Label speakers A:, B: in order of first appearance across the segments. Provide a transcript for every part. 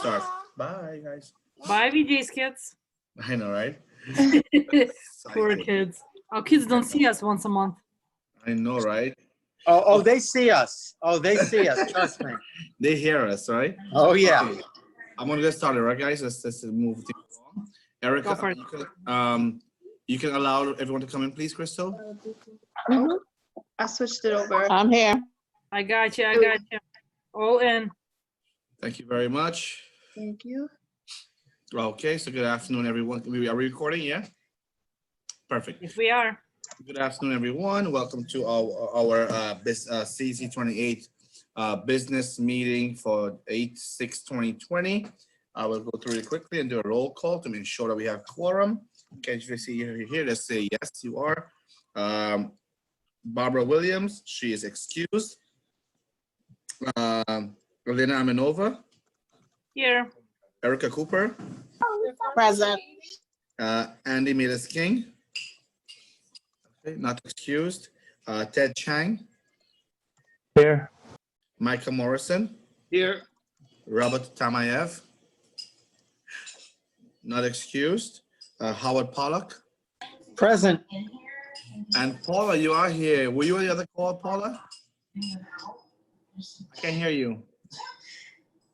A: start. Bye, guys.
B: Bye, VJ's kids.
A: I know, right?
B: Poor kids. Our kids don't see us once a month.
A: I know, right?
C: Oh, they see us. Oh, they see us. Trust me.
A: They hear us, right?
C: Oh, yeah.
A: Okay. I'm gonna get started, right, guys? Let's move things along. Erica,
B: Go for it.
A: you can allow everyone to come in, please, Crystal.
D: I switched it over.
E: I'm here.
B: I got you. I got you. All in.
A: Thank you very much.
D: Thank you.
A: Okay, so good afternoon, everyone. Are we recording? Yeah. Perfect.
B: If we are.
A: Good afternoon, everyone. Welcome to our CEC28 business meeting for 8/6/2020. I will go through it quickly and do a roll call to ensure that we have quorum. Okay, if you see you're here, let's say yes, you are. Barbara Williams, she is excused. Elena Amenova.
B: Here.
A: Erica Cooper.
E: Present.
A: Andy Milas King. Okay, not excused. Ted Chang.
F: Here.
A: Micah Morrison.
C: Here.
A: Robert Tamayev. Not excused. Howard Pollock.
C: Present.
A: And Paula, you are here. Were you on the other call, Paula? I can't hear you.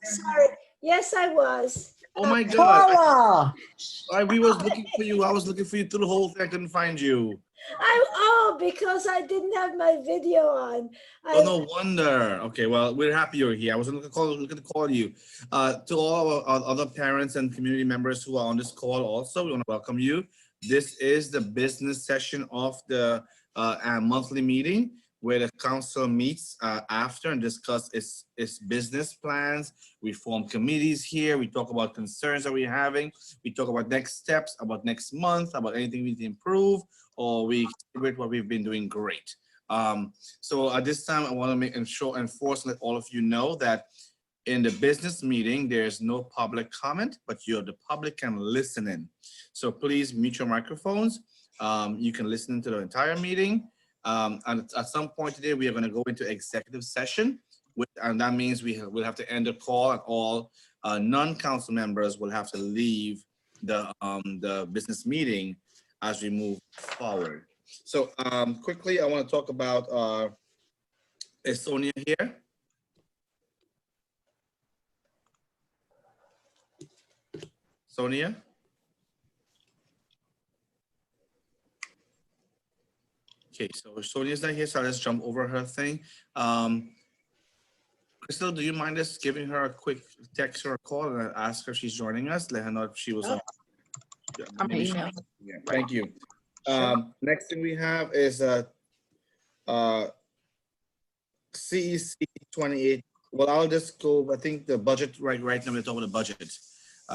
G: Sorry. Yes, I was.
A: Oh my God.
C: Paula!
A: We was looking for you. I was looking for you through the whole thing. I couldn't find you.
G: Because I didn't have my video on.
A: Oh, no wonder. Okay, well, we're happy you're here. I was looking to call you. To all our other parents and community members who are on this call also, we want to welcome you. This is the business session of the monthly meeting where the council meets after and discuss its business plans. We form committees here. We talk about concerns that we're having. We talk about next steps, about next month, about anything we need to improve, or we celebrate what we've been doing great. So at this time, I want to enforce and let all of you know that in the business meeting, there's no public comment, but the public can listen in. So please mute your microphones. You can listen to the entire meeting. And at some point today, we are going to go into executive session, and that means we'll have to end the call, and all non-council members will have to leave the business meeting as we move forward. So quickly, I want to talk about, is Sonia here? Sonia? Okay, so Sonia's not here, so let's jump over her thing. Crystal, do you mind us giving her a quick text or a call and ask her if she's joining us? Let her know if she was on.
D: I'm gonna email.
A: Yeah, thank you. Next thing we have is CEC28. Well, I'll just go, I think the budget, right now we're talking about the budget.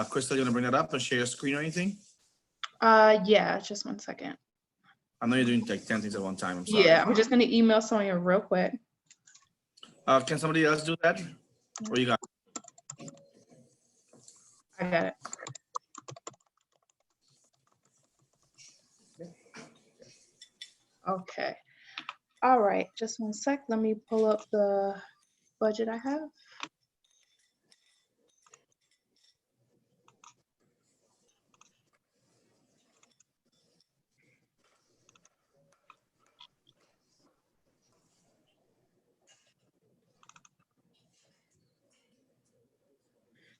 A: Crystal, you wanna bring that up and share your screen or anything?
D: Yeah, just 1 second.
A: I know you're doing like 10 things at one time. I'm sorry.
D: Yeah, I'm just gonna email Sonia real quick.
A: Can somebody else do that? Or you got it?
D: I got it. Okay. All right, just 1 sec. Let me pull up the budget I have.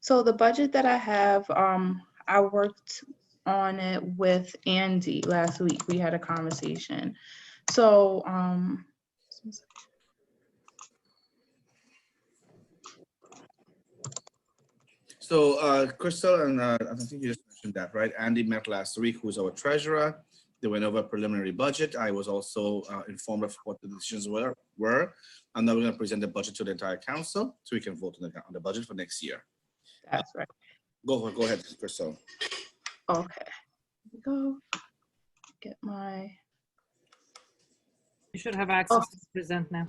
D: So the budget that I have, I worked on it with Andy last week. We had a conversation. So,
A: Crystal, and I think you just mentioned that, right? Andy met last week, who's our treasurer. They went over a preliminary budget. I was also informed of what the decisions were. And now we're going to present the budget to the entire council so we can vote on the budget for next year.
D: that's right.
A: Go ahead, Crystal.
D: Okay. Here we go. Get my.
B: You should have access to present now.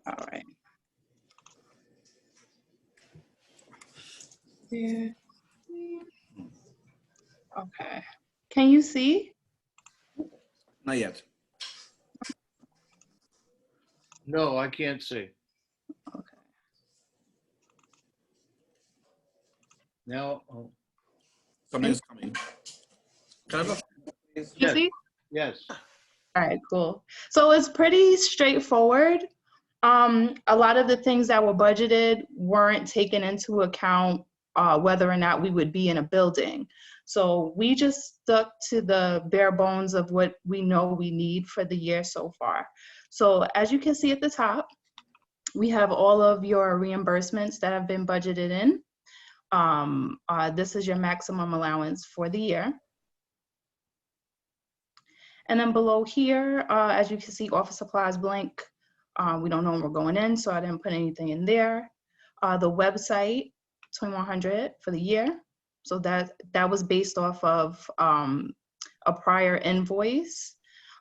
D: All right. There. Okay. Can you see?
A: Not yet.
F: No, I can't see.
D: Okay.
C: No. Oh,
A: Something is coming. Can I go?
D: You
C: Yes.
D: see?
C: yes.
D: All right, cool. So it's pretty straightforward. A lot of the things that were budgeted weren't taken into account whether or not we would be in a building. So we just stuck to the bare bones of what we know we need for the year so far. So as you can see at the top, we have all of your reimbursements that have been budgeted in. This is your maximum allowance for the year. And then below here, as you can see, office supplies blank. We don't know when we're going in, so I didn't put anything in there. The website, $2,100 for the year. So that was based off of a prior invoice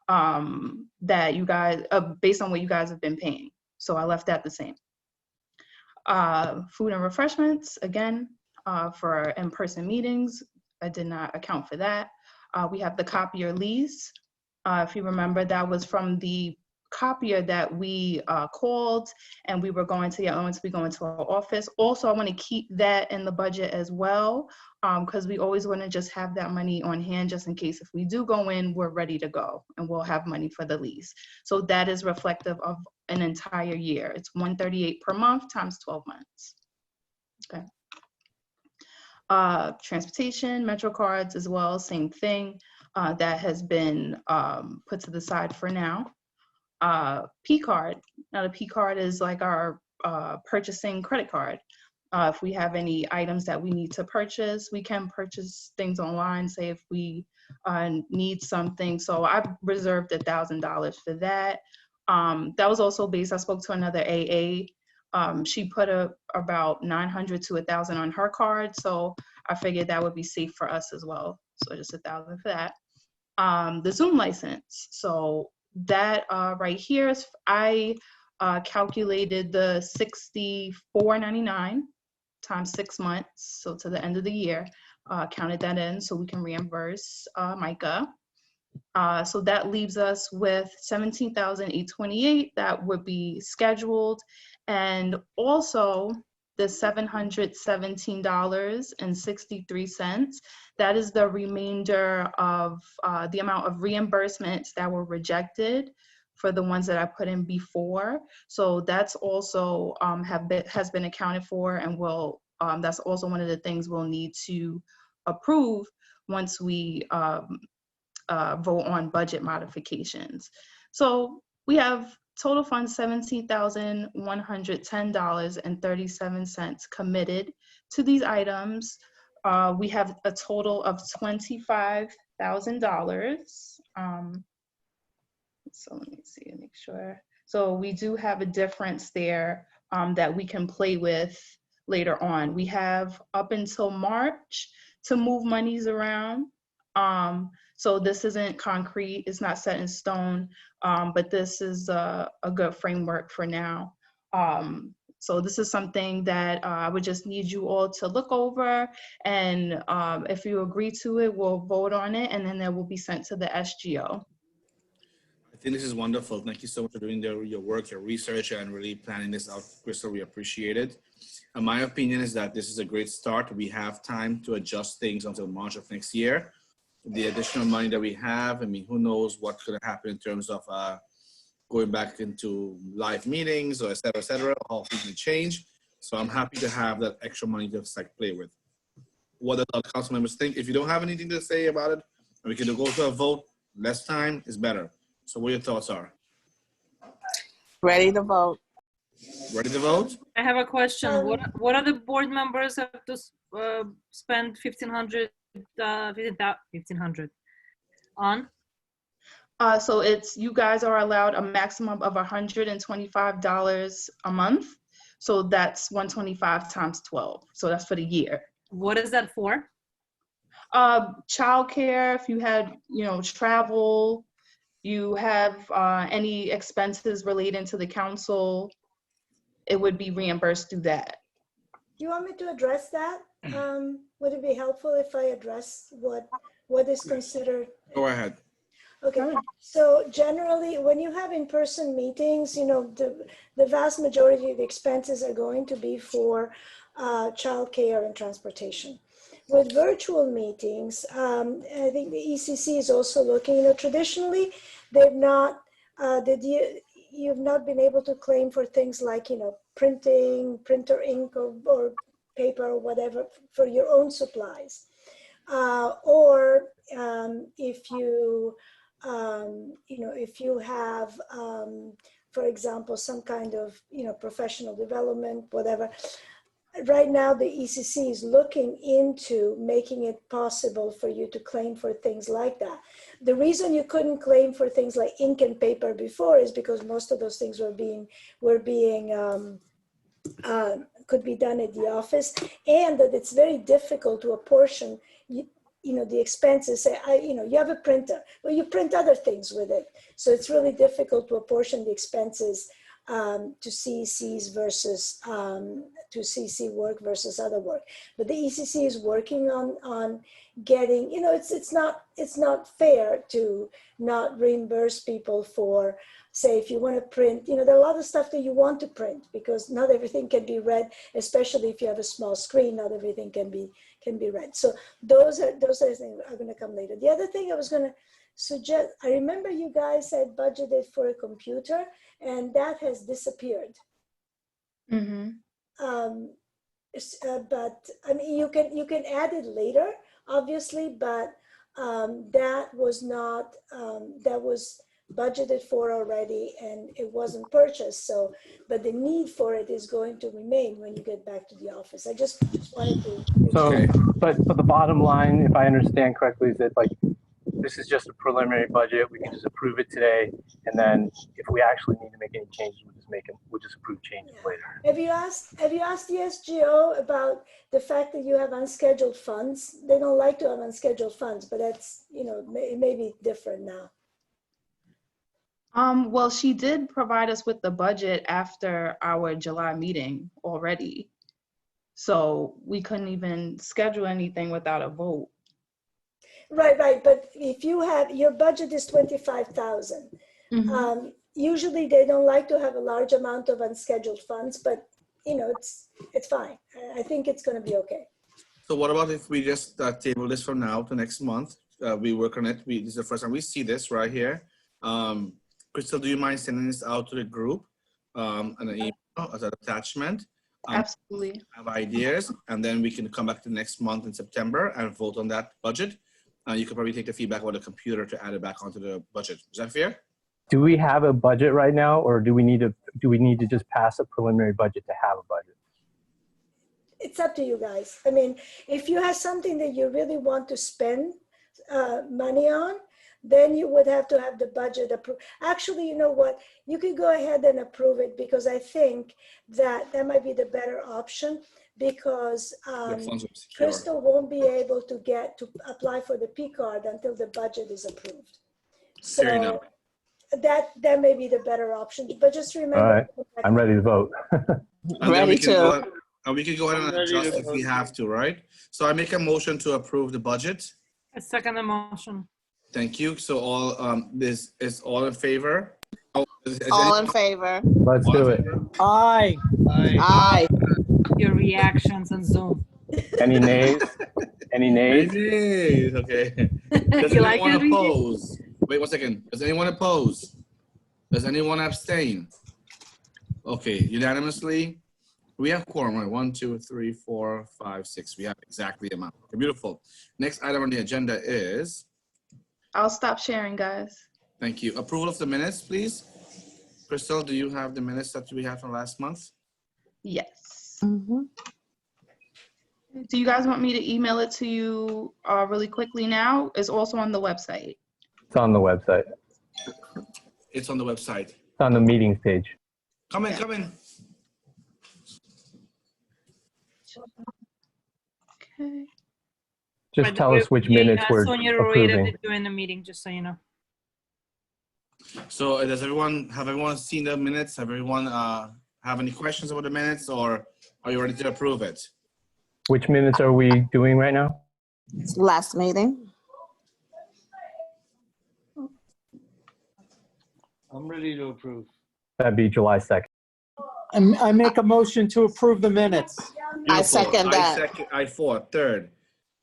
D: that you guys, based on what you guys have been paying. So I left that the same. Food and refreshments, again, for in-person meetings, I did not account for that. We have the copier lease. If you remember, that was from the copier that we called and we were going to be going to our office. Also, I want to keep that in the budget as well, because we always want to just have that money on hand just in case if we do go in, we're ready to go and we'll have money for the lease. So that is reflective of an entire year. It's $138 per month times 12 months. Okay. Transportation, Metro cards as well, same thing. That has been put to the side for now. P card. Now the P card is like our purchasing credit card. If we have any items that we need to purchase, we can purchase things online, say if we need something. So I've reserved $1,000 for that. That was also based, I spoke to another AA. She put about $900 to $1,000 on her card. So I figured that would be safe for us as well. So just $1,000 for that. The Zoom license. So that right here is, I calculated the $64.99 times 6 months. So to the end of the year, counted that in so we can reimburse Micah. So that leaves us with $17,828 that would be scheduled. And also the $717.63. That is the remainder of the amount of reimbursements that were rejected for the ones that I put in before. So that's also has been accounted for, and will that's also one of the things we'll need to approve once we vote on budget modifications. So we have total funds $17,110.37 committed to these items. We have a total of $25,000. So let me see and make sure. So we do have a difference there that we can play with later on. We have up until March to move monies around. So this isn't concrete, it's not set in stone, but this is a good framework for now. So this is something that I would just need you all to look over, and if you agree to it, we'll vote on it, and then it will be sent to the SGO.
A: I think this is wonderful. Thank you so much for doing your work, your research, and really planning this out, Crystal. We appreciate it. And my opinion is that this is a great start. We have time to adjust things until March of next year. The additional money that we have, I mean, who knows what's going to happen in terms of going back into live meetings or et cetera, how things may change. So I'm happy to have that extra money to play with. What do other council members think? If you don't have anything to say about it, we can go to a vote. Less time is better. So what your thoughts are?
E: Ready to vote.
A: Ready to vote?
B: I have a question. What are the board members have to spend $1,500 on?
D: So it's, you guys are allowed a maximum of $125 a month. So that's 125 times 12. So that's for the year.
B: What is that for?
D: Childcare, if you had, travel, you have any expenses relating to the council, it would be reimbursed through that.
G: Do you want me to address that? Would it be helpful if I address what is considered?
A: Go ahead.
G: Okay, so generally, when you have in-person meetings, the vast majority of the expenses are going to be for childcare, and transportation. With virtual meetings, I think the ECC is also looking, traditionally, they've not, you've not been able to claim for things like, printing, printer ink or paper or whatever for your own supplies. Or if you, if you have, for example, some kind of, professional development, whatever. Right now, the ECC is looking into making it possible for you to claim for things like that. The reason you couldn't claim for things like ink and paper before is because most of those things could be done at the office, and that it's very difficult to apportion, the expenses. Say, you have a printer, well, you print other things with it, so it's really difficult to apportion the expenses to CECs versus to CEC work versus other work. But the ECC is working on getting, it's not fair to not reimburse people for, say, if you want to print, there are a lot of stuff that you want to print because not everything can be read, especially if you have a small screen, not everything can be read. So those things are going to come later. The other thing I was going to suggest, I remember you guys had budgeted for a computer, and that has disappeared.
D: Mm-hmm.
G: But I mean, you can add it later, obviously, but that was not, that was budgeted for already and it wasn't purchased. So, but the need for it is going to remain when you get back to the office. I just wanted to.
F: So,
A: Okay.
F: but the bottom line, if I understand correctly, is that like, this is just a preliminary budget. We can just approve it today. And then if we actually need to make any changes, we'll just approve changes later.
G: Have you asked the SGO about the fact that you have unscheduled funds? They don't like to have unscheduled funds, but that's, it may be different now.
D: Well, she did provide us with the budget after our July meeting already. So we couldn't even schedule anything without a vote.
G: Right. But if you have, your budget is 25,000.
D: Mm-hmm.
G: Usually they don't like to have a large amount of unscheduled funds, but it's fine. I think it's going to be okay.
A: So what about if we just table this from now to next month? We work on it. This is the first time we see this right here. Crystal, do you mind sending this out to the group and an email as an attachment?
D: Absolutely.
A: Have ideas, and then we can come back to next month in September and vote on that budget. You could probably take the feedback on the computer to add it back onto the budget. Is that fair?
F: Do we have a budget right now, or do we need to just pass a preliminary budget to have a budget?
G: It's up to you guys. I mean, if you have something that you really want to spend money on, then you would have to have the budget approved. Actually, you know what? You could go ahead and approve it because I think that might be the better option because Crystal won't be able to apply for the P card until the budget is approved. So
A: fair enough.
G: That may be the better option, but just remember.
F: All right, I'm ready to vote.
E: Ready to.
A: And we can go ahead and adjust if we have to, right? So I make a motion to approve the budget.
B: I second the motion.
A: Thank you. So all this is all in favor.
E: All in favor.
F: Let's do it.
C: Aye.
E: Aye.
B: Your reactions on Zoom.
F: Any nays? Any nays?
A: Nays. Okay. Does
B: You like
A: anyone
B: it, Enrique?
A: oppose? Wait 1 second. Does anyone oppose? Does anyone abstain? Okay, unanimously. We have quorum, right? 1, 2, 3, 4, 5, 6. We have exactly the amount. Okay, beautiful. Next item on the agenda is.
D: I'll stop sharing, guys.
A: Thank you. Approval of the minutes, please. Crystal, do you have the minutes that we had from last month?
D: Yes.
E: Mm-hmm.
D: Do you guys want me to email it to you really quickly now? It's also on the website.
F: It's on the website.
A: It's on the website.
F: It's on the meetings page.
A: Come in, come in.
D: Okay.
F: Just tell us which minutes we're
B: Sonia Rueda
F: approving.
B: did during the meeting, just so you know.
A: So have everyone seen the minutes? Have everyone have any questions about the minutes, or are you ready to approve it?
F: Which minutes are we doing right now?
E: Last meeting.
C: I'm ready to approve.
F: That'd be July 2nd.
C: I make a motion to approve the minutes.
E: I
A: Beautiful.
E: second that.
A: I fourth. Third.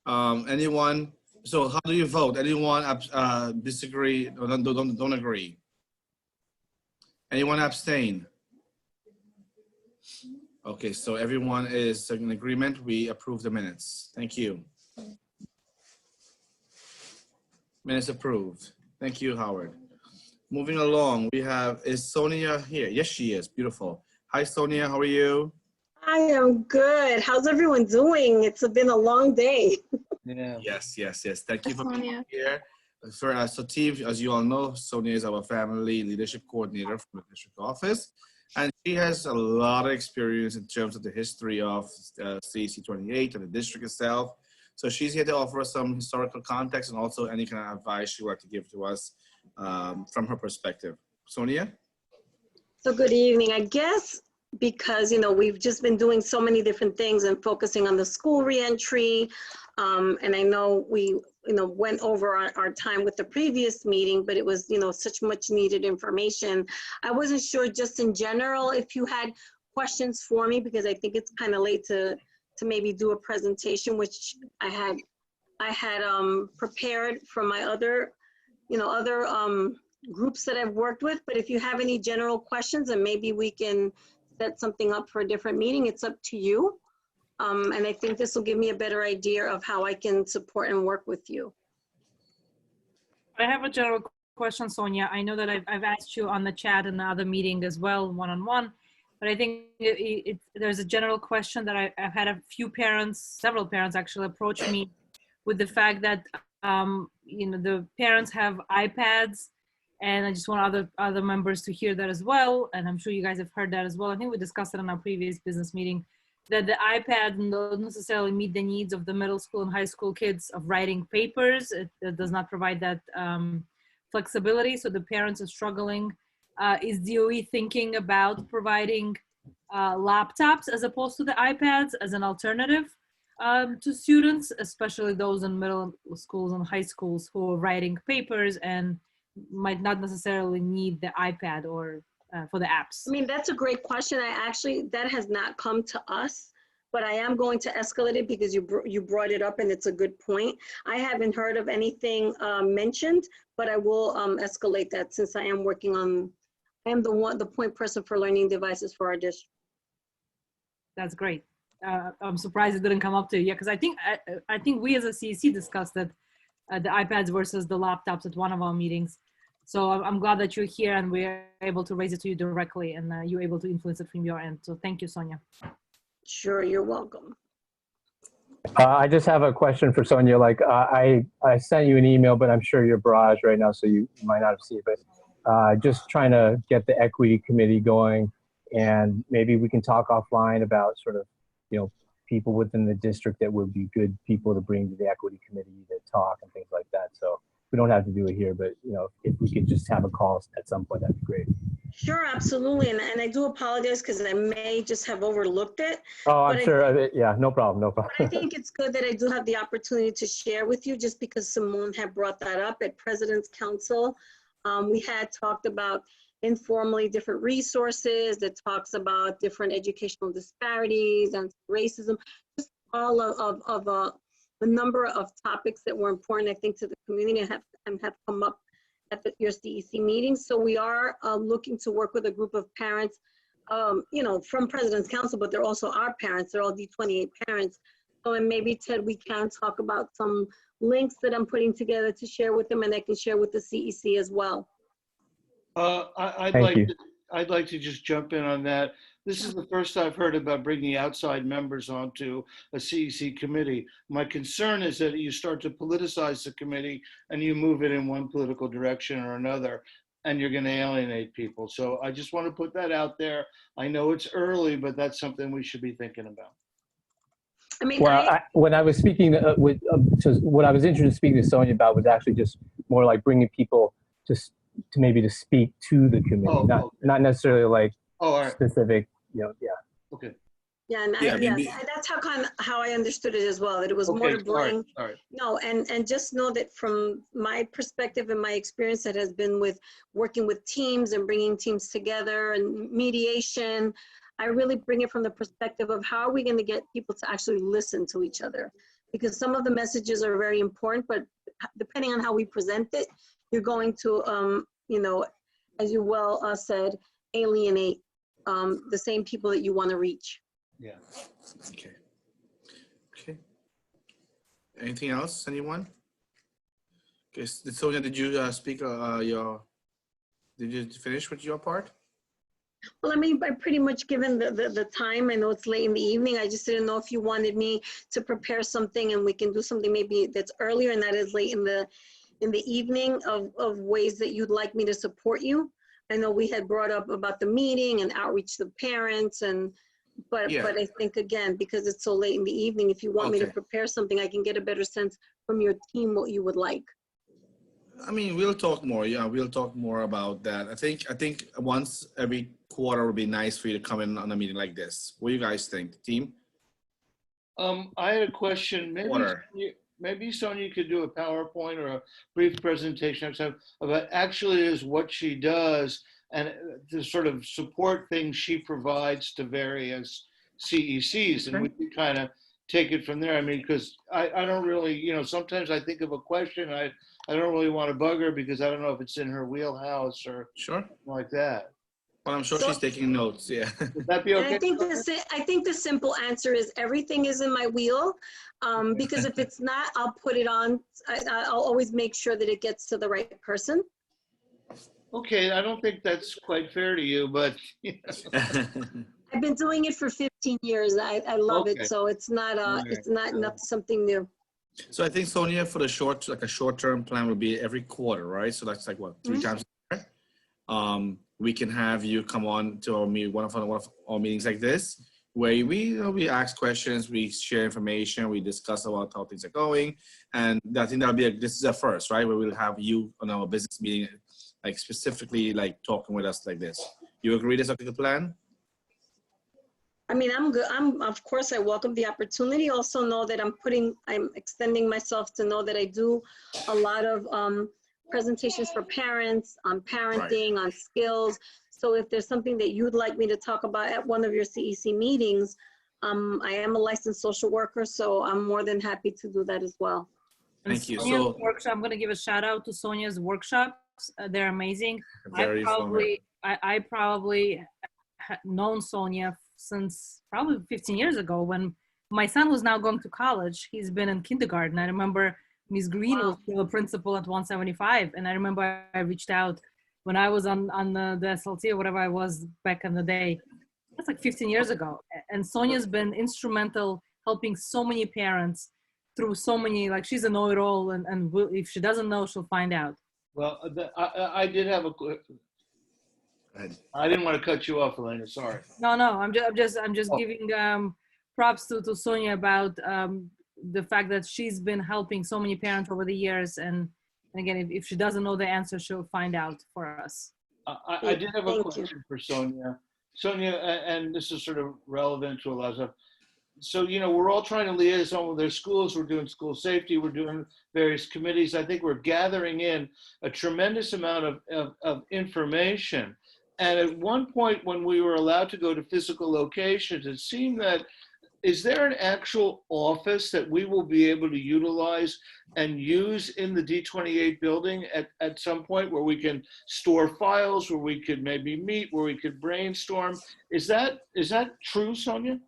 A: Anyone? So how do you vote? Anyone disagree or don't agree? Anyone abstain? Okay, so everyone is in agreement. We approve the minutes. Thank you. Minutes approved. Thank you, Howard. Moving along, we have, is Sonia here? Yes, she is. Beautiful. Hi, Sonia. How are you?
H: I am good. How's everyone doing? It's been a long day.
F: Yeah.
A: Yes. Thank you for
D: Sonia.
A: being here. So team, as you all know, Sonia is our family leadership coordinator from the district office. And she has a lot of experience in terms of the history of CEC28 and the district itself. So she's here to offer us some historical context and also any kind of advice she would like to give to us from her perspective. Sonia?
H: So good evening. I guess because, you know, we've just been doing so many different things and focusing on the school reentry. And I know we, you know, went over our time with the previous meeting, but it was, you know, such much needed information. I wasn't sure just in general if you had questions for me, because I think it's kind of late to maybe do a presentation, which I had prepared from my other, you know, groups that I've worked with. But if you have any general questions, and maybe we can set something up for a different meeting, it's up to you. And I think this will give me a better idea of how I can support and work with you.
B: I have a general question, Sonia. I know that I've asked you on the chat in the other meeting as well, one-on-one, but I think there's a general question that I've had a few parents, several parents actually approach me with the fact that, you know, the parents have iPads, and I just want other members to hear that as well. And I'm sure you guys have heard that as well. I think we discussed it in our previous business meeting, that the iPad don't necessarily meet the needs of the middle school and high school kids of writing papers. It does not provide that flexibility. So the parents are struggling. Is DOE thinking about providing laptops as opposed to the iPads as an alternative to students, especially those in middle schools and high schools who are writing papers and might not necessarily need the iPad or for the apps?
H: I mean, that's a great question. That has not come to us, but I am going to escalate it because you brought it up and it's a good point. I haven't heard of anything mentioned, but I will escalate that since I am working on, I am the point person for learning devices for our district.
B: That's great. I'm surprised it didn't come up to you. Yeah, because I think we as a CEC discussed that the iPads versus the laptops at one of our meetings. So I'm glad that you're here and we're able to raise it to you directly, and you're able to influence it from your end. So thank you, Sonia.
H: Sure, you're welcome.
F: I just have a question for Sonia. Like I sent you an email, but I'm sure you're barraged right now, so you might not have seen it. But just trying to get the equity committee going, and maybe we can talk offline about sort of, you know, people within the district that would be good people to bring to the equity committee to talk and things like that. So we don't have to do it here, but you know, if we could just have a call at some point, that'd be great.
H: Sure, absolutely. And I do apologize because I may just have overlooked it.
F: Oh, I'm sure. Yeah, no problem. No problem.
H: I think it's good that I do have the opportunity to share with you, just because Simone had brought that up at President's Council. We had talked about informally different resources that talks about different educational disparities and racism, just all of a number of topics that were important, I think, to the community and have come up at your CEC meetings. So we are looking to work with a group of parents, you know, from President's Council, but they're also our parents. They're all D28 parents. So, and maybe, Ted, we can talk about some links that I'm putting together to share with them, and I can share with the CEC as well.
I: I'd like to just jump in on that. This is the first I've heard about bringing outside members onto a CEC committee. My concern is that you start to politicize the committee and you move it in one political direction or another, and you're going to alienate people. So I just want to put that out there. I know it's early, but that's something we should be thinking about.
H: I mean,
F: well, when I was speaking what I was interested in speaking to Sonia about was actually just more like bringing people to maybe to speak to the committee, not necessarily like specific, you know, yeah.
I: Okay.
H: Yeah, and that's how I understood it as well, that it was more to bring. No, and just know that from my perspective and my experience that has been with working with teams and bringing teams together and mediation, I really bring it from the perspective of how are we going to get people to actually listen to each other? Because some of the messages are very important, but depending on how we present it, you're going to, you know, as you well said, alienate the same people that you want to reach.
I: Yeah.
A: Okay. Okay. Anything else? Anyone? Okay. Sonia, did you speak did you finish with your part?
H: Well, I mean, by pretty much given the time, I know it's late in the evening. I just didn't know if you wanted me to prepare something and we can do something maybe that's earlier and that is late in the evening of ways that you'd like me to support you. I know we had brought up about the meeting and outreach to parents but I think again, because it's so late in the evening, if you want me to prepare something, I can get a better sense from your team what you would like.
A: I mean, we'll talk more. Yeah, we'll talk more about that. I think once every quarter would be nice for you to come in on a meeting like this. What do you guys think, team?
I: I had a question. Maybe Sonia could do a PowerPoint or a brief presentation next time about actually is what she does and the sort of support things she provides to various CECs, and we can kind of take it from there. I mean, because I don't really, you know, sometimes I think of a question, I don't really want to bug her because I don't know if it's in her wheelhouse or like that.
A: Well, I'm sure she's taking notes. Yeah.
I: Would that be okay?
H: And I think the simple answer is everything is in my wheel, because if it's not, I'll put it on. I'll always make sure that it gets to the right person.
I: Okay, I don't think that's quite fair to you, but you know.
H: I've been doing it for 15 years. I love it, so it's not something new.
A: So I think Sonia, for the short-term plan would be every quarter, right? So that's like what, 3 times a year? We can have you come on to our one of our meetings like this, where we ask questions, we share information, we discuss about how things are going, and I think that'll be this is a first, right? Where we'll have you on our business meeting, like specifically like talking with us like this. You agree this is a good plan?
H: I mean, I'm good. Of course, I welcome the opportunity. Also know that I'm extending myself to know that I do a lot of presentations for parents on parenting, on skills. So if there's something that you'd like me to talk about at one of your CEC meetings, I am a licensed social worker, so I'm more than happy to do that as well.
A: Thank you.
B: So I'm going to give a shout out to Sonia's workshops. They're amazing. I probably known Sonia since probably 15 years ago when my son was now going to college. He's been in kindergarten. I remember Ms. Green was still a principal at 175. And I remember I reached out when I was on the SLT or whatever I was back in the day. That's like 15 years ago. And Sonia's been instrumental helping so many parents through so many, like she's a know-it-all and if she doesn't know, she'll find out.
I: Well, I did have I didn't want to cut you off, Elena. Sorry.
B: No, I'm just giving props to Sonia about the fact that she's been helping so many parents over the years, and again, if she doesn't know the answer, she'll find out for us.
I: I did have a question for Sonia. Sonia, and this is sort of relevant to a lot of stuff. So, you know, we're all trying to liaison with their schools. We're doing school safety. We're doing various committees. I think we're gathering in a tremendous amount of information. And at one point when we were allowed to go to physical locations, it seemed that, is there an actual office that we will be able to utilize and use in the D28 building at some point where we can store files, where we could maybe meet, where we could brainstorm? Is that true, Sonia?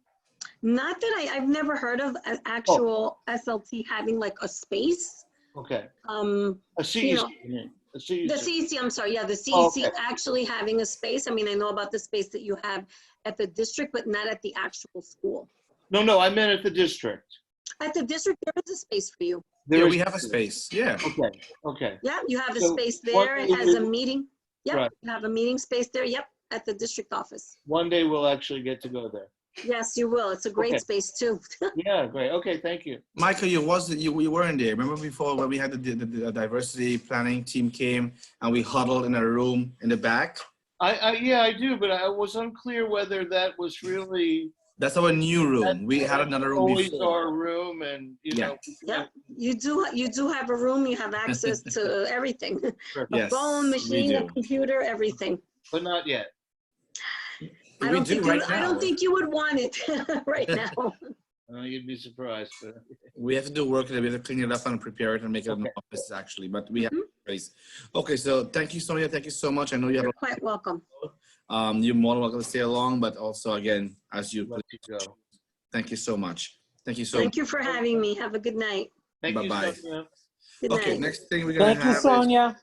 H: Not that I've never heard of an actual SLT having like a space.
I: Okay.
H: A
I: CEC.
H: The CEC, I'm sorry, yeah, the CEC actually having a space. I mean, I know about the space that you have at the district, but not at the actual school.
I: No, I meant at the district.
H: At the district, there is a space for you.
A: We have a space, yeah.
I: Okay.
H: Yeah, you have a space there. It has a meeting. Yep, right. You have a meeting space there, yep, at the district office.
I: One day we'll actually get to go there.
H: Yes, you will. It's a great space too.
I: Yeah, great. Okay, thank you.
A: Michael, you weren't there. Remember before when we had the diversity planning team came and we huddled in a room in the back?
I: Yeah, I do, but I was unclear whether that was really.
A: That's our new room. We had another room
I: always
A: before.
I: Our room, and you know.
H: Yeah, you do have a room. You have access to everything.
A: Yes,
H: a phone, machine, a computer, everything.
I: But not yet.
H: I
A: We
H: don't
A: do
H: think
A: right
H: I
A: now.
H: don't think you would want it right now.
I: You'd be surprised. But...
A: We have to do work, and we have to clean it up and prepare it and make it an office actually. But we have space. Okay, so thank you, Sonia. Thank you so much. I know you have.
H: You're quite welcome.
A: You're more than welcome to stay along, but also again, as you
I: Let you go.
A: thank you so much. Thank you so
H: Thank you for having me. Have a good night.
I: Thank you,
A: Bye-bye.
I: Sonia.
H: Good
A: Okay,
H: night.
A: next thing we're gonna
F: Thank you,
A: have
F: Sonia.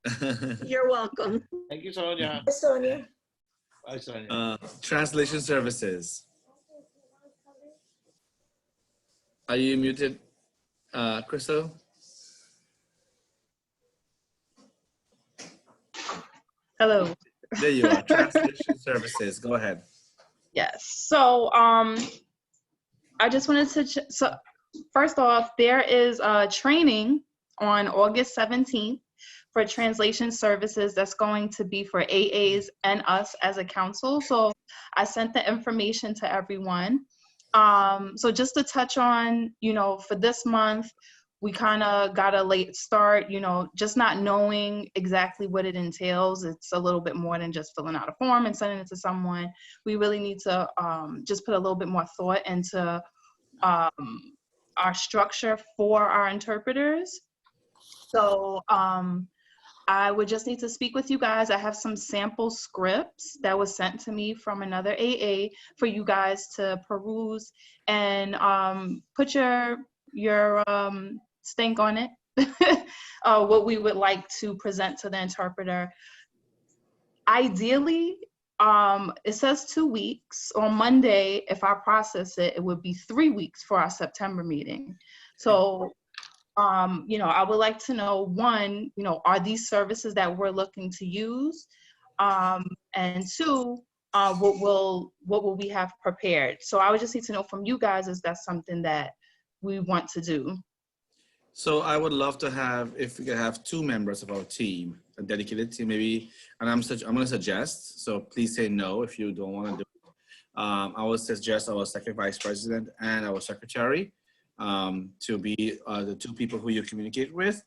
A: is
H: You're welcome.
I: Thank you, Sonia.
G: Hi, Sonia.
I: Bye, Sonia.
A: translation services. Are you muted, Crystal?
D: Hello.
A: There you are. Translation services. Go ahead.
D: Yes. So I just wanted to so first off, there is a training on August 17th for translation services that's going to be for AAs and us as a council. So I sent the information to everyone. So just to touch on, for this month, we kind of got a late start, just not knowing exactly what it entails. It's a little bit more than just filling out a form and sending it to someone. We really need to just put a little bit more thought into our structure for our interpreters. So I would just need to speak with you guys. I have some sample scripts that was sent to me from another AA for you guys to peruse and put your stink on it, what we would like to present to the interpreter. Ideally, it says 2 weeks. On Monday, if I process it, it would be 3 weeks for our September meeting. So, I would like to know, one, are these services that we're looking to use? And two, what will we have prepared? So I would just need to know from you guys, is that something that we want to do?
A: So I would love to have, if we could have 2 members of our team, a dedicated team, maybe, and I'm going to suggest, so please say no if you don't want to do it. I would suggest our second vice president and our secretary to be the 2 people who you communicate with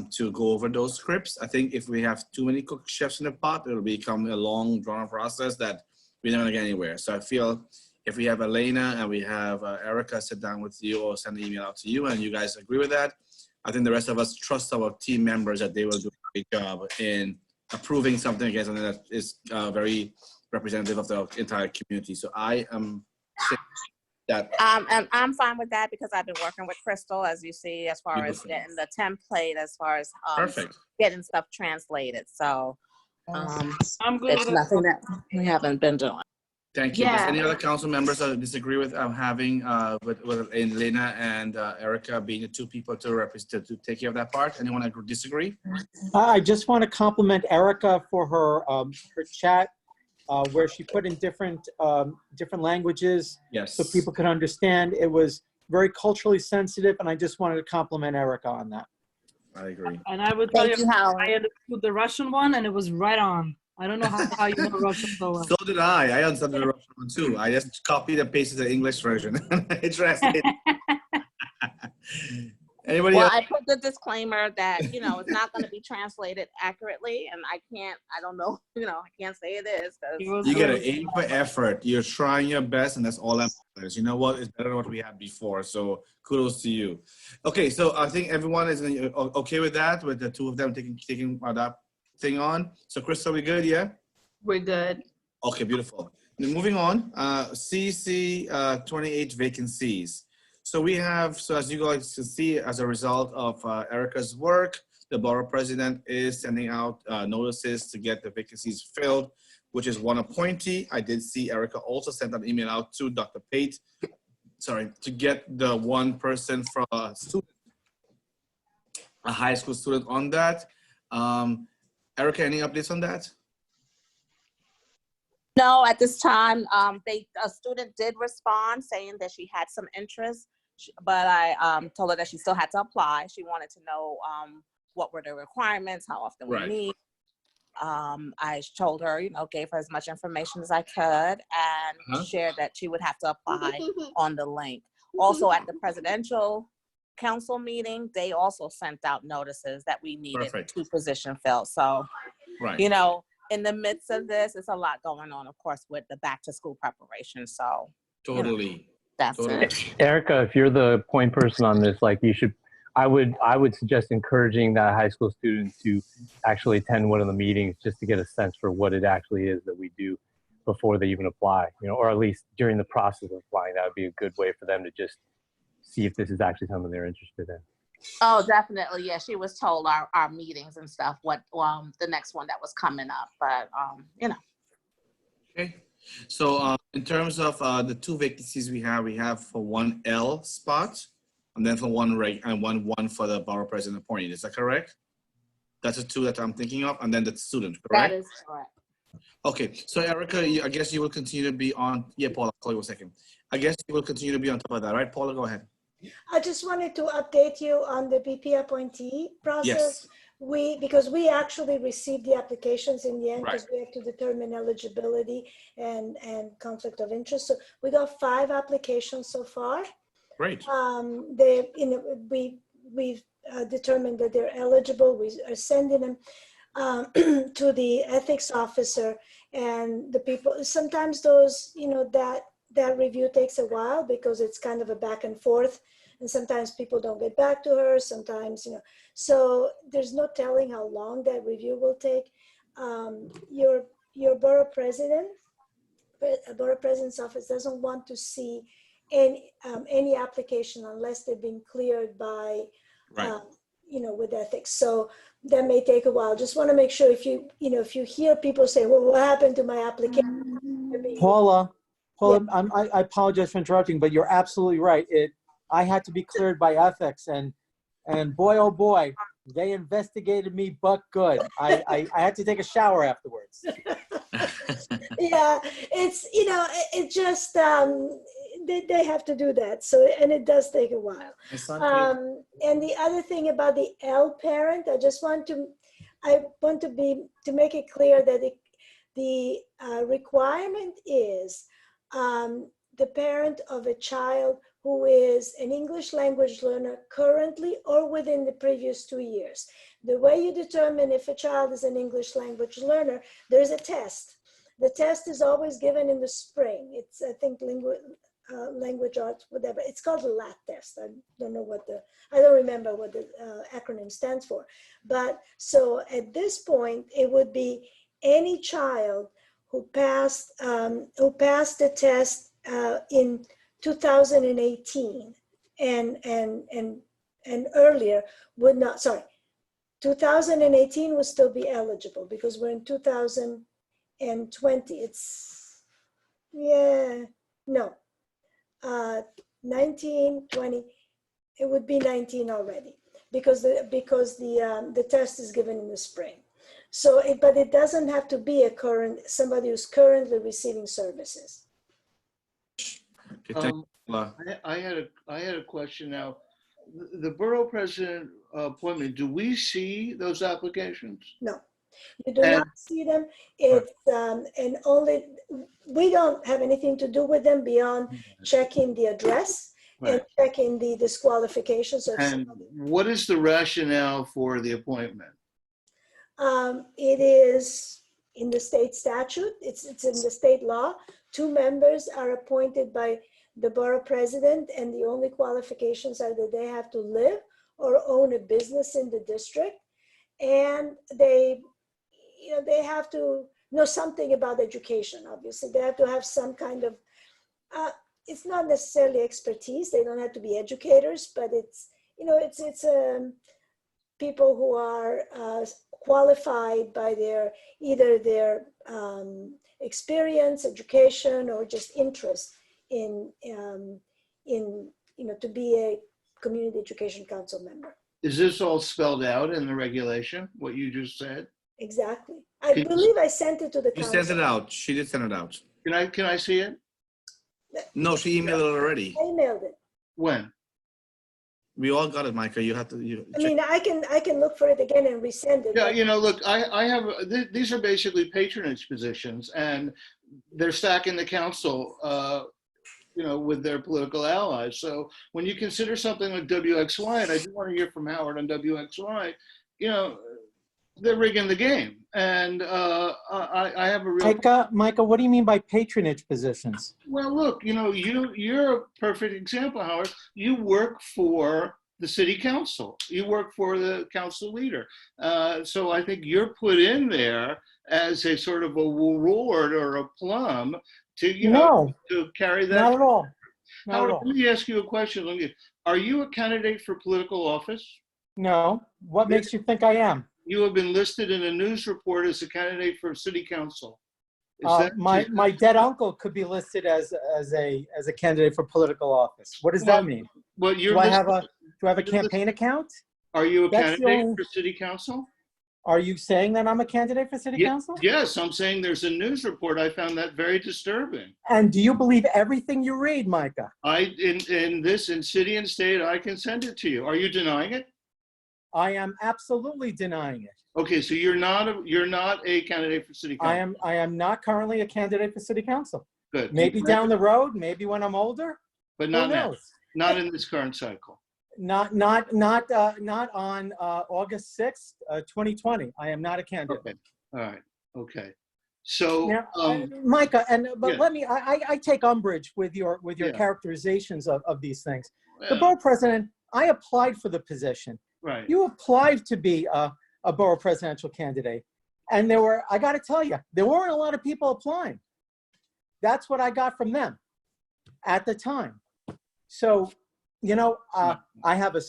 A: to go over those scripts. I think if we have too many cook chefs in the pot, it'll become a long drawn process that we're not going to get anywhere. So I feel if we have Elena and we have Erica sit down with you or send an email out to you and you guys agree with that, I think the rest of us trust our team members that they will do a great job in approving something against something that is very representative of the entire community. So I am saying that.
E: And I'm fine with that because I've been working with Crystal, as you see, as far as getting the template, as far as
A: Perfect.
E: getting stuff translated. So
B: I'm good.
E: it's nothing that we haven't been doing.
A: Thank you.
D: Yeah.
A: Does any other council members disagree with having with Elena and Erica being the 2 people to represent to take care of that part? Anyone disagree?
C: I just want to compliment Erica for her chat where she put in different languages,
A: Yes.
C: so people could understand. It was very culturally sensitive, and I just wanted to compliment Erica on that.
A: I agree.
B: And I would tell
E: Thank you,
B: I
E: Howard.
B: understood the Russian one and it was right on. I don't know how you know Russian so well.
A: So did I. I understood the Russian one too. I just copied and pasted the English version. I translated. Anybody
E: Well,
A: else?
E: I put the disclaimer that, it's not going to be translated accurately, and I don't know, I can't say it is.
A: You get an A for effort. You're trying your best, and that's all that matters. You know what? It's better than what we had before. So kudos to you. Okay, so I think everyone is okay with that, with the 2 of them taking that thing on. So Crystal, we good? Yeah.
D: We're good.
A: Okay, beautiful. Then moving on, CEC28 vacancies. So we have, as you guys can see, as a result of Erica's work, the borough president is sending out notices to get the vacancies filled, which is 1 appointee. I did see Erica also sent an email out to Dr. Pate, to get the 1 person from a student, a high school student on that. Erica, any updates on that?
E: No, at this time, a student did respond saying that she had some interest, but I told her that she still had to apply. She wanted to know what were the requirements, how often we meet. I told her, gave her as much information as I could and shared that she would have to apply on the link. Also at the presidential council meeting, they also sent out notices that we needed 2 positions filled. So, in the midst of this, it's a lot going on, of course, with the back to school preparation. So
A: Totally.
E: that's
A: Totally.
E: it.
F: Erica, if you're the point person on this, like you should, I would suggest encouraging that high school student to actually attend one of the meetings just to get a sense for what it actually is that we do before they even apply, you know, or at least during the process of applying. That would be a good way for them to just see if this is actually something they're interested in.
E: Oh, definitely. Yeah, she was told our meetings and stuff, what the next one that was coming up, but you know.
A: Okay. So in terms of the 2 vacancies we have for 1L spot, and then for one for the borough president appointed. Is that correct? That's the 2 that I'm thinking of, and then the student, correct?
E: That is correct.
A: Okay, so Erica, I guess you will continue to be on. Yeah, Paula, I'll call you a second. I guess you will continue to be on top of that, right? Paula, go ahead.
G: I just wanted to update you on the BP appointee process.
A: Yes.
G: Because we actually received the applications in the end, because
A: Right.
G: we have to determine eligibility and conflict of interest. So we got 5 applications so far.
A: Great.
G: We've determined that they're eligible. We are sending them to the ethics officer, and the people, sometimes those, that review takes a while because it's kind of a back and forth, and sometimes people don't get back to her, sometimes, so there's no telling how long that review will take. Your borough president's office doesn't want to see any application unless they've been cleared by,
A: Right.
G: with ethics. So that may take a while. Just want to make sure if you hear people say, well, what happened to my application?
C: Paula, I apologize for interrupting, but you're absolutely right. I had to be cleared by ethics, and boy, oh boy, they investigated me, but good. I had to take a shower afterwards.
G: Yeah, it's, it just, they have to do that. So, and it does take a while. And the other thing about the L parent, I want to make it clear that the requirement is the parent of a child who is an English language learner currently or within the previous 2 years. The way you determine if a child is an English language learner, there's a test. The test is always given in the spring. It's, I think, language arts, whatever. It's called the LAT test. I don't remember what the acronym stands for. But so at this point, it would be any child who passed the test in 2018 and earlier would not, 2018 would still be eligible because we're in 2020. It's, 19, 20, it would be 19 already because the test is given in the spring. So, but it doesn't have to be somebody who's currently receiving services.
A: Okay,
I: I had a question now. The borough president appointment, do we see those applications?
G: No, you do not see them. It's and only we don't have anything to do with them beyond checking the address and checking the disqualifications.
I: And what is the rationale for the appointment?
G: It is in the state statute. It's in the state law. 2 members are appointed by the borough president, and the only qualifications are that they have to live or own a business in the district, and they have to know something about education. Obviously, they have to have some kind of. It's not necessarily expertise. They don't have to be educators, but it's people who are qualified by either their experience, education, or just interest in to be a community education council member.
I: Is this all spelled out in the regulation, what you just said?
G: Exactly. I believe I sent it to the council.
A: You sent it out. She did send it out.
I: Can I see it?
A: No, she emailed it already.
G: I emailed it.
I: When?
A: We all got it, Micah. You have to.
G: I mean, I can look for it again and resend it.
I: Yeah, look, I have, these are basically patronage positions, and they're stacking the council, with their political allies. So when you consider something like WXY, and I do want to hear from Howard on WXY, they're rigging the game. And I have a real...
C: Micah, what do you mean by patronage positions?
I: Well, look, you know, you're a perfect example, Howard. You work for the city council. You work for the council leader. So I think you're put in there as a sort of a reward or a plum to, you know, to carry that.
C: Not at all. Not
I: Howard,
C: at all.
I: let me ask you a question. Are you a candidate for political office?
C: No. What makes you think I am?
I: You have been listed in a news report as a candidate for city council. Is
C: My dead uncle could be listed as a candidate for political office. What does that mean?
I: Well,
C: Do I have a campaign account?
I: Are you a
C: That's
I: candidate for city council?
C: Are you saying that I'm a candidate for city council?
I: Yes, I'm saying there's a news report. I found that very disturbing.
C: And do you believe everything you read, Micah?
I: In city and state, I can send it to you. Are you denying it?
C: I am absolutely denying it.
I: Okay, so you're not a candidate for city council.
C: I am not currently a candidate for city council.
I: Good.
C: Maybe down the road, maybe when I'm older.
I: But not now. Not in this current cycle.
C: Not on August 6th, 2020. I am not a candidate.
I: Okay. All right. Okay. So
C: now, Micah,
I: yeah.
C: let me. I take umbrage with your
I: Yeah.
C: characterizations of these things.
I: Well,
C: The borough president. I applied for the position.
I: right.
C: You applied to be a borough presidential candidate, and I got to tell you, there weren't a lot of people applying. That's what I got from them at the time. So, you know, I have a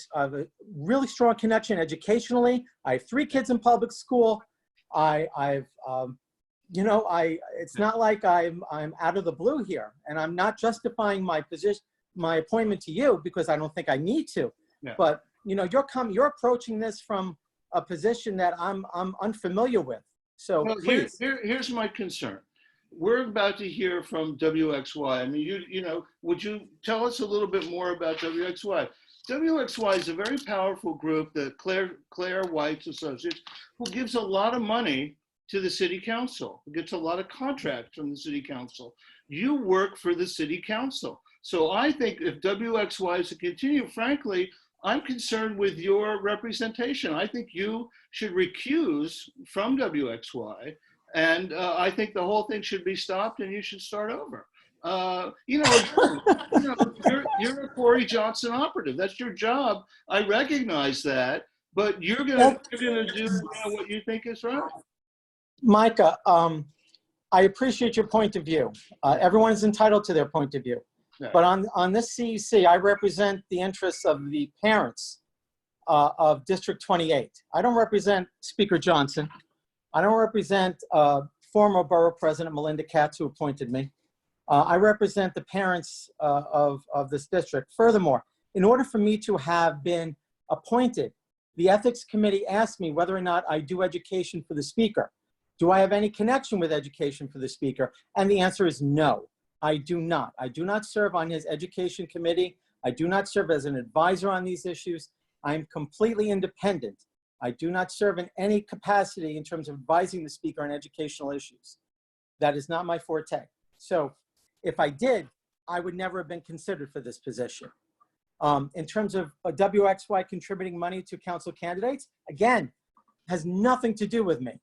C: really strong connection educationally. I have 3 kids in public school. It's not like I'm out of the blue here, and I'm not justifying my appointment to you because I don't think I need to.
I: Yeah.
C: But you know, you're approaching this from a position that I'm unfamiliar with. So
I: Well,
C: please.
I: here's my concern. We're about to hear from WXY. I mean, you know, would you tell us a little bit more about WXY? WXY is a very powerful group, the Claire White's Associates, who gives a lot of money to the city council, gets a lot of contracts from the city council. You work for the city council. So I think if WXY is to continue, frankly, I'm concerned with your representation. I think you should recuse from WXY, and I think the whole thing should be stopped and you should start over. You're a Corey Johnson operative. That's your job. I recognize that, but you're gonna do what you think is right.
C: Micah, I appreciate your point of view. Everyone is entitled to their point of view.
I: Yeah.
C: But on this CEC, I represent the interests of the parents of District 28. I don't represent Speaker Johnson. I don't represent former Borough President Melinda Katz, who appointed me. I represent the parents of this district. Furthermore, in order for me to have been appointed, the Ethics Committee asked me whether or not I do education for the Speaker. Do I have any connection with education for the Speaker? And the answer is no. I do not. I do not serve on his education committee. I do not serve as an advisor on these issues. I am completely independent. I do not serve in any capacity in terms of advising the Speaker on educational issues. That is not my forte. So if I did, I would never have been considered for this position. In terms of WXY contributing money to council candidates, again, has nothing to do with me.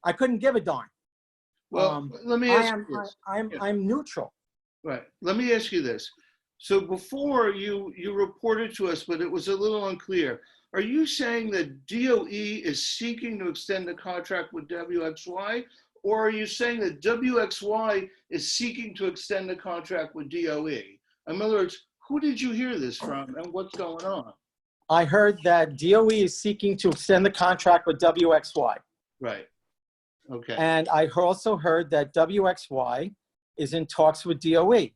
C: I couldn't give a darn.
I: Well, let me ask you this.
C: I'm neutral.
I: Right. Let me ask you this. So before you reported to us, but it was a little unclear. Are you saying that DOE is seeking to extend the contract with WXY, or are you saying that WXY is seeking to extend the contract with DOE? In other words, who did you hear this from and what's going on?
C: I heard that DOE is seeking to extend the contract with WXY.
I: Right. Okay.
C: And I also heard that WXY is in talks with DOE,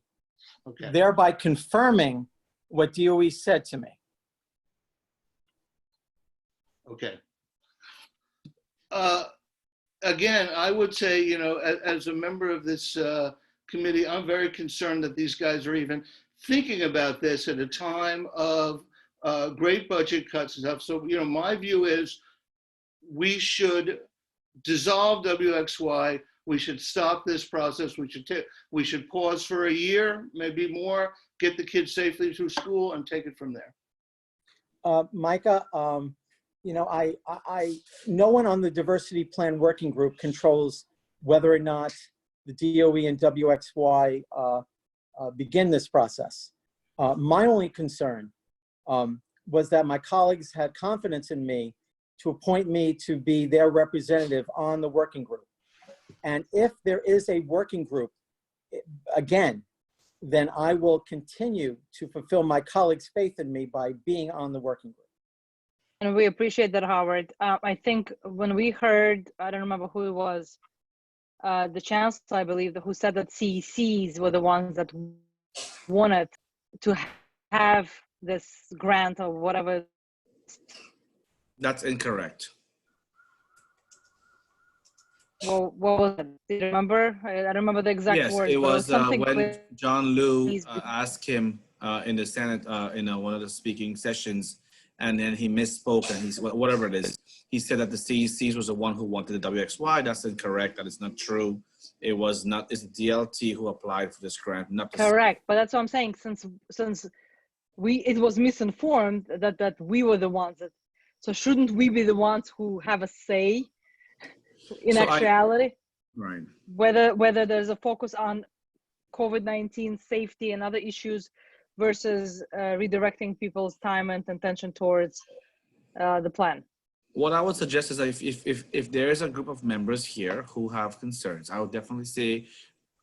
I: Okay.
C: thereby confirming what DOE said to me.
I: Okay. Again, I would say, you know, as a member of this committee, I'm very concerned that these guys are even thinking about this at a time of great budget cuts and stuff. So, you know, my view is we should dissolve WXY. We should stop this process. We should pause for a year, maybe more, get the kids safely through school and take it from there.
C: Micah, you know, no one on the diversity plan working group controls whether or not the DOE and WXY begin this process. My only concern was that my colleagues had confidence in me to appoint me to be their representative on the working group. And if there is a working group, again, then I will continue to fulfill my colleagues' faith in me by being on the working group.
B: And we appreciate that, Howard. I think when we heard, I don't remember who it was, the chancellor, I believe, who said that CECs were the ones that wanted to have this grant or whatever.
A: That's incorrect.
B: Well, what was it? Do you remember? I don't remember the exact
A: Yes,
B: words.
A: it was
B: something
A: when
B: clear.
A: John Liu
B: Please.
A: asked him in the Senate in one of the speaking sessions, and then he misspoke, and he's whatever it is. He said that the CECs was the one who wanted the WXY. That's incorrect. That is not true. It was not. It's DLT who applied for this grant, not the
B: Correct. But that's what I'm saying. Since it was misinformed that we were the ones that. So shouldn't we be the ones who have a say in actuality?
A: Right.
B: Whether there's a focus on COVID-19 safety and other issues versus redirecting people's time and attention towards the plan.
A: What I would suggest is that if there is a group of members here who have concerns, I would definitely say,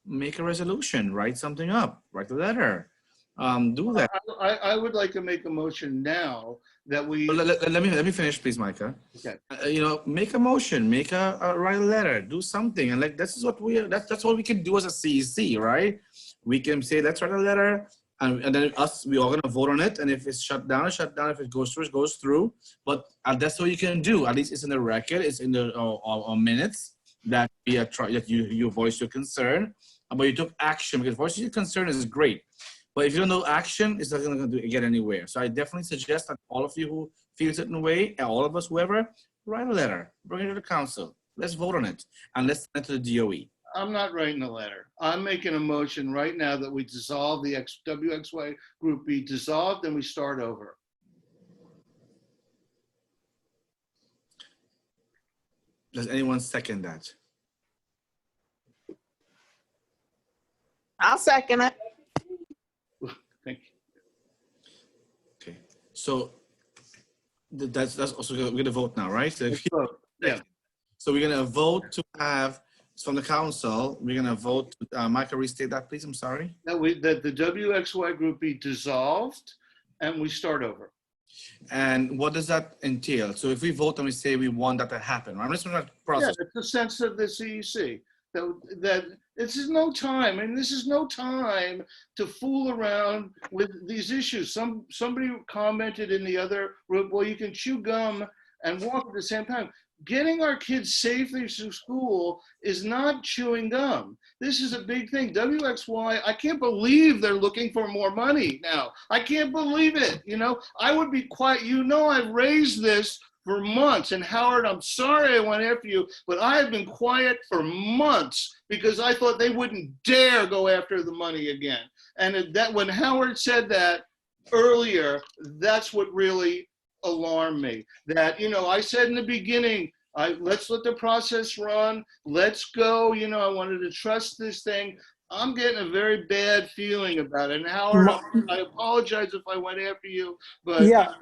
A: make a resolution, write something up, write a letter, do that.
I: I would like to make a motion now that we.
A: Let me finish, please, Micah.
I: Okay.
A: You know, make a motion, make write a letter, do something, and like this is what that's what we can do as a CEC, right? We can say, let's write a letter. And then we are going to vote on it. And if it's shut down, it's shut down. If it goes through, it goes through. But that's what you can do. At least it's in the record. It's in the minutes that you voiced your concern. But you took action, because voicing your concern is great. But if you don't know action, it's not going to get anywhere. So I definitely suggest that all of you who feel a certain way, and all of us, whoever, write a letter, bring it to the council. Let's vote on it. And let's send it to the DOE.
I: I'm not writing a letter. I'm making a motion right now that we dissolve the WXY group, be dissolved, and we start over.
A: Does anyone second that?
E: I'll second it.
I: Thank you.
A: Okay. So that's also, we're going to vote now, right? So,
I: Yeah.
A: So we're going to vote to have, from the council, we're going to vote. Micah, restate that, please. I'm sorry.
I: That the WXY group be dissolved and we start over.
A: And what does that entail? So if we vote and we say we want that to happen, right? I'm just going to process.
I: Yeah, it's the sense of the CEC that this is no time, and this is no time to fool around with these issues. Somebody commented in the other group, well, you can chew gum and walk at the same time. Getting our kids safely to school is not chewing gum. This is a big thing. WXY, I can't believe they're looking for more money now. I can't believe it. You know, I would be quiet. You know, I've raised this for months. And Howard, I'm sorry I went after you, but I have been quiet for months because I thought they wouldn't dare go after the money again. And that when Howard said that earlier, that's what really alarmed me. That, you know, I said in the beginning, let's let the process run. Let's go. You know, I wanted to trust this thing. I'm getting a very bad feeling about it. And Howard, I apologize if I went after you, but
C: yeah,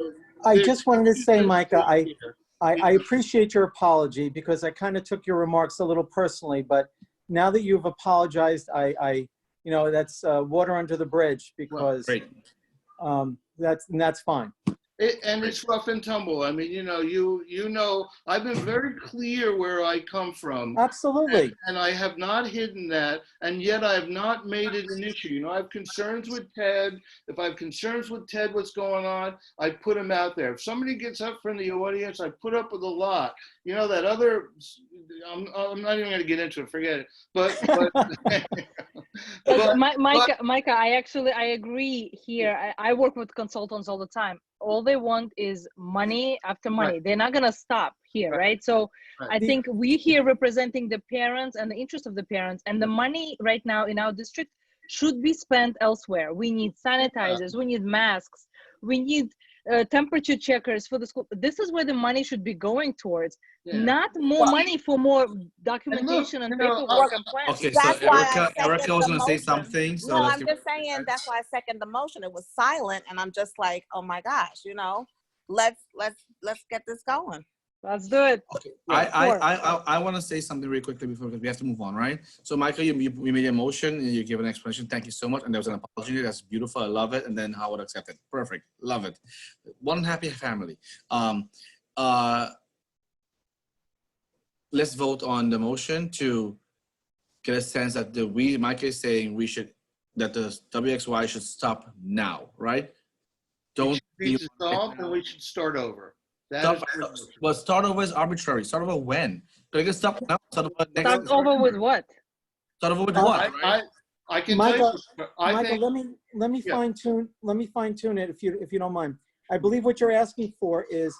C: I just wanted to say, Micah, I appreciate your apology because I kind of took your remarks a little personally, but now that you've apologized, I you know, that's water under the bridge because that's fine.
I: And it's rough and tumble. I mean, you know, I've been very clear where I come from.
C: Absolutely.
I: And I have not hidden that, and yet I have not made it an issue. You know, I have concerns with Ted. If I have concerns with Ted, what's going on, I put him out there. If somebody gets up from the audience, I put up with a lot. You know, that other, I'm not even going to get into it, forget it. But
B: Micah, I agree here. I work with consultants all the time. All they want is money after money. Right. They're not going to stop here, right? So I think we here representing the parents and the interest of the parents, and the money right now in our district should be spent elsewhere. We need sanitizers, we need masks, we need
J: temperature checkers for the school. This is where the money should be going towards,
I: Yeah.
J: not more money for more documentation and paperwork and plans.
A: Okay, so
E: That's why I
A: Erica
E: second
A: was
E: the
A: gonna say
E: motion.
A: something. So
E: No,
A: let's
E: I'm
A: give
E: just saying that's why I second the motion. It was silent, and I'm just like, oh my gosh, you know, let's get this going.
J: Let's do it.
A: Okay. I want to say something really quickly before, because we have to move on, right? So Michael, you made a motion and you give an explanation. Thank you so much. And there was an apology. That's beautiful. I love it. And then Howard accepted. Perfect. Love it. One happy family. Let's vote on the motion to get a sense that Michael is saying that the WXY should stop now, right? Don't
I: be dissolved, and we should start over.
A: Well, start over is arbitrary. Start over when? They can stop now. Start over next.
J: Start over with what?
A: Start over with what? Right?
I: I can
C: Michael,
I: tell you,
C: Michael, let me fine tune it if you don't mind. I believe what you're asking for is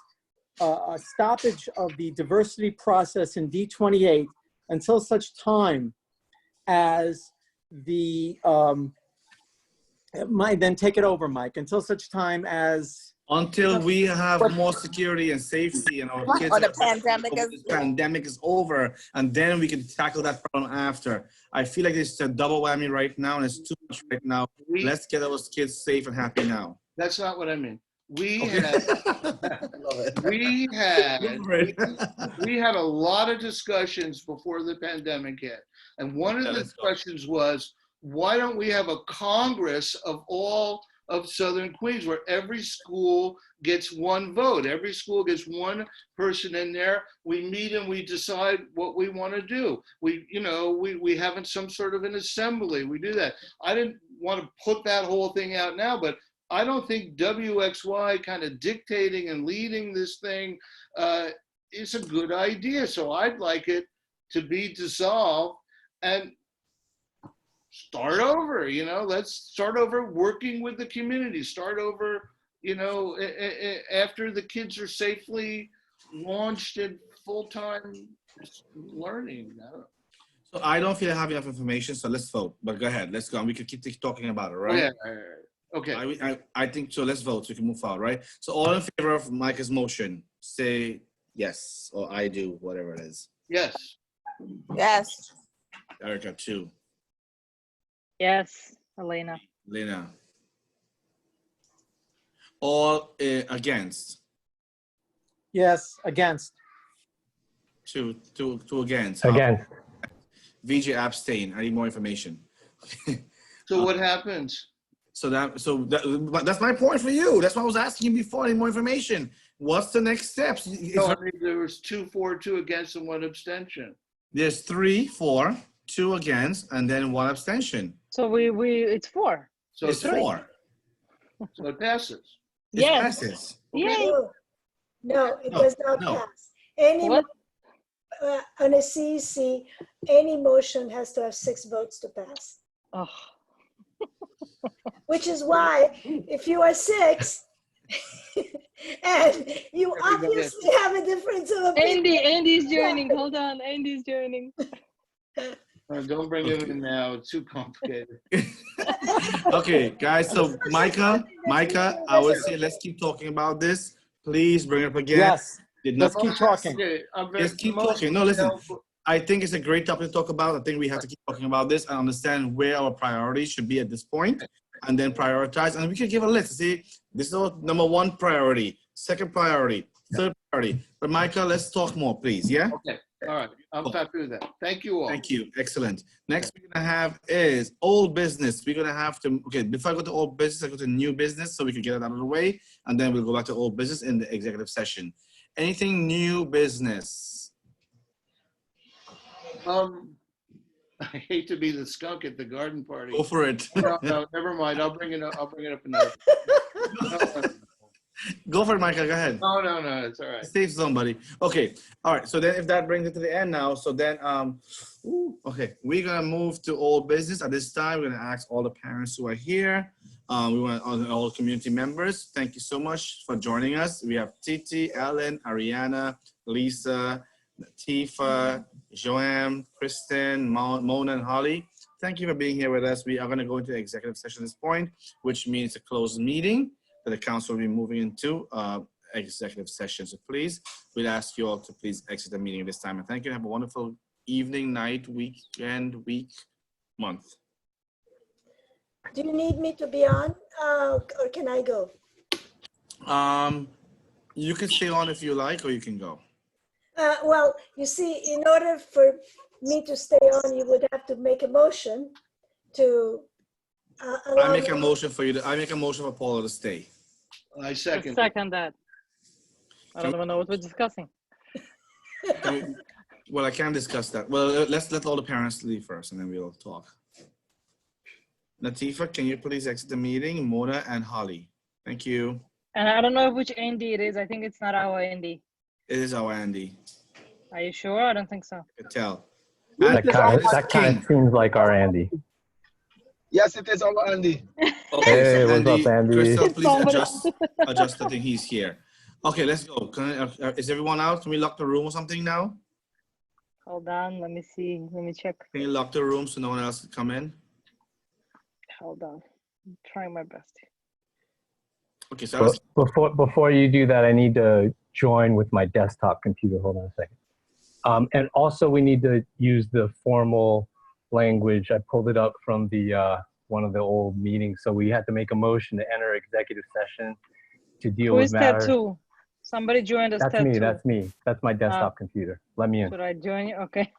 C: a stoppage of the diversity process in D28 until such time as the then take it over, Mike. Until such time as
A: until we have more security and safety and our kids.
E: Or the pandemic
A: is over, and then we can tackle that problem after. I feel like it's a double whammy right now, and it's too much right now. Let's get those kids safe and happy now.
I: That's not what I mean. We had a lot of discussions before the pandemic hit. And one of the discussions was, why don't we have a Congress of all of Southern Queens where every school gets one vote, every school gets one person in there. We meet and we decide what we want to do. We have some sort of an assembly. We do that. I didn't want to put that whole thing out now, but I don't think WXY kind of dictating and leading this thing is a good idea. So I'd like it to be dissolved and start over, let's start over working with the community, start over, after the kids are safely launched in full-time learning.
A: So I don't feel I have enough information, so let's vote. But go ahead, let's go. We can keep talking about it, right?
I: Yeah. Okay.
A: I think so. Let's vote so we can move forward, right? So all in favor of Micah's motion, say yes, or I do, whatever it is.
I: Yes.
E: Yes.
A: Erica, too.
J: Yes, Elena.
A: Lena. All against.
C: Yes, against.
A: Two against.
F: Against.
A: VJ abstain. I need more information.
I: So what happens?
A: So that's my point for you. That's why I was asking you before. I need more information. What's the next steps?
I: There was 2 for, 2 against, and 1 abstention.
A: There's 3 for, 2 against, and then 1 abstention.
J: So it's 4.
I: So
A: it's 4.
I: So it passes.
A: It passes.
J: Yay.
A: Okay.
G: No, it does not pass. On a CEC, any motion has to have 6 votes to pass.
J: Oh.
G: Which is why, if you are 6, and you obviously have a difference of opinion.
J: Andy's joining. Hold on, Andy's joining.
I: Don't bring him in now. It's too complicated.
A: Okay, guys. So Micah, I would say let's keep talking about this. Please bring it up again.
C: Yes. Let's keep talking.
I: Okay,
A: Let's keep talking. No, listen. I think it's a great topic to talk about. I think we have to keep talking about this and understand where our priorities should be at this point, and then prioritize. And we could give a list. See, this is our number 1 priority, 2nd priority, 3rd priority. But Micah, let's talk more, please. Yeah.
I: Okay. All right. I'm happy with that. Thank you all.
A: Thank you. Excellent. Next we're gonna have is old business. We're gonna have to, okay, before I go to old business, I go to new business so we can get it out of the way, and then we'll go back to old business in the executive session. Anything new business?
I: I hate to be the skunk at the garden party.
A: Go for it.
I: No, never mind. I'll bring it up another.
A: Go for it, Michael. Go ahead.
I: No, it's all right.
A: Save somebody. Okay. All right. So then if that brings it to the end now, so then, okay, we're going to move to old business. At this time, we're going to ask all the parents who are here. We want all the community members. Thank you so much for joining us. We have Titi, Ellen, Ariana, Lisa, Tifa, Joanne, Kristen, Mona, and Holly. Thank you for being here with us. We are going to go into executive session at this point, which means a closed meeting. that the council will be moving into executive session. So please, we'll ask you all to please exit the meeting this time. And thank you. Have a wonderful evening, night, weekend, week, month.
G: Do you need me to be on or can I go?
A: You can stay on if you like, or you can go.
G: Well, you see, in order for me to stay on, you would have to make a motion to
A: I make a motion for you. I make a motion for Paula to stay.
I: I second.
J: Second that. I don't even know what we're discussing.
A: Well, I can't discuss that. Well, let's let all the parents leave first, and then we'll talk. Latifa, can you please exit the meeting? Mona and Holly. Thank you.
J: And I don't know which Andy it is. I think it's not our Andy.
A: It is our Andy.
J: Are you sure? I don't think so.
A: I can tell.
F: That kind of seems like our Andy.
K: Yes, it is our Andy.
A: Okay,
F: Hey,
A: so
F: what's up, Andy?
A: Crystal, please adjust the thing. He's here. Okay, let's go. Is everyone out? Can we lock the room or something now?
J: Hold on. Let me see. Let me check.
A: Can you lock the room so no one else can come in?
J: Hold on. I'm trying my best.
A: Okay, so
F: Before you do that, I need to join with my desktop computer. Hold on a second. And also, we need to use the formal language. I pulled it up from the one of the old meetings. So we had to make a motion to enter executive session to deal
J: Who
F: with
J: is
F: matters.
J: tab 2? Somebody joined us.
F: That's
J: tab
F: me.
J: 2.
F: That's me. That's my desktop computer. Let me in.
J: Should I join you? Okay.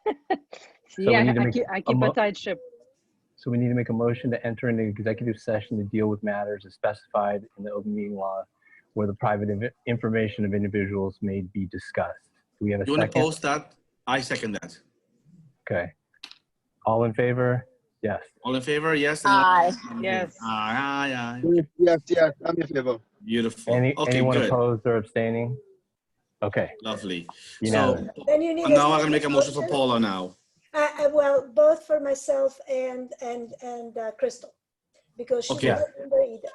J: See,
F: So we
J: I
F: need to make
J: keep a tight ship.
F: So we need to make a motion to enter into executive session to deal with matters as specified in the open meeting law where the private information of individuals may be discussed. Do we have a
A: you want to
F: second?
A: post that? I second that.
F: Okay. All in favor? Yes.
A: All in favor? Yes.
E: Aye.
J: Yes.
A: Aye.
K: Yes, I'm in favor.
A: Beautiful. Okay,
F: Anyone
A: good.
F: opposed or abstaining? Okay.
A: Lovely.
F: Unanimous.
A: So
G: Then you need
A: now I'm
G: a
A: gonna make a motion for
G: motion?
A: Paula now.
G: Well, both for myself and Crystal, because she's
A: Okay.
G: not a member either.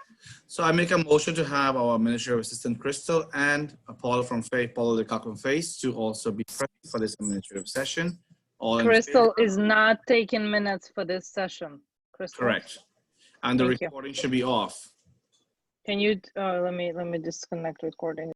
A: So I make a motion to have our administrative assistant Crystal and Paula from Faith, Paula the Cock from Face, to also be present for this administrative session. All in
J: Crystal
A: favor?
J: is not taking minutes for this session. Crystal.
A: Correct. And the
J: Thank you.
A: recording should be off.
J: Can you let me disconnect recording.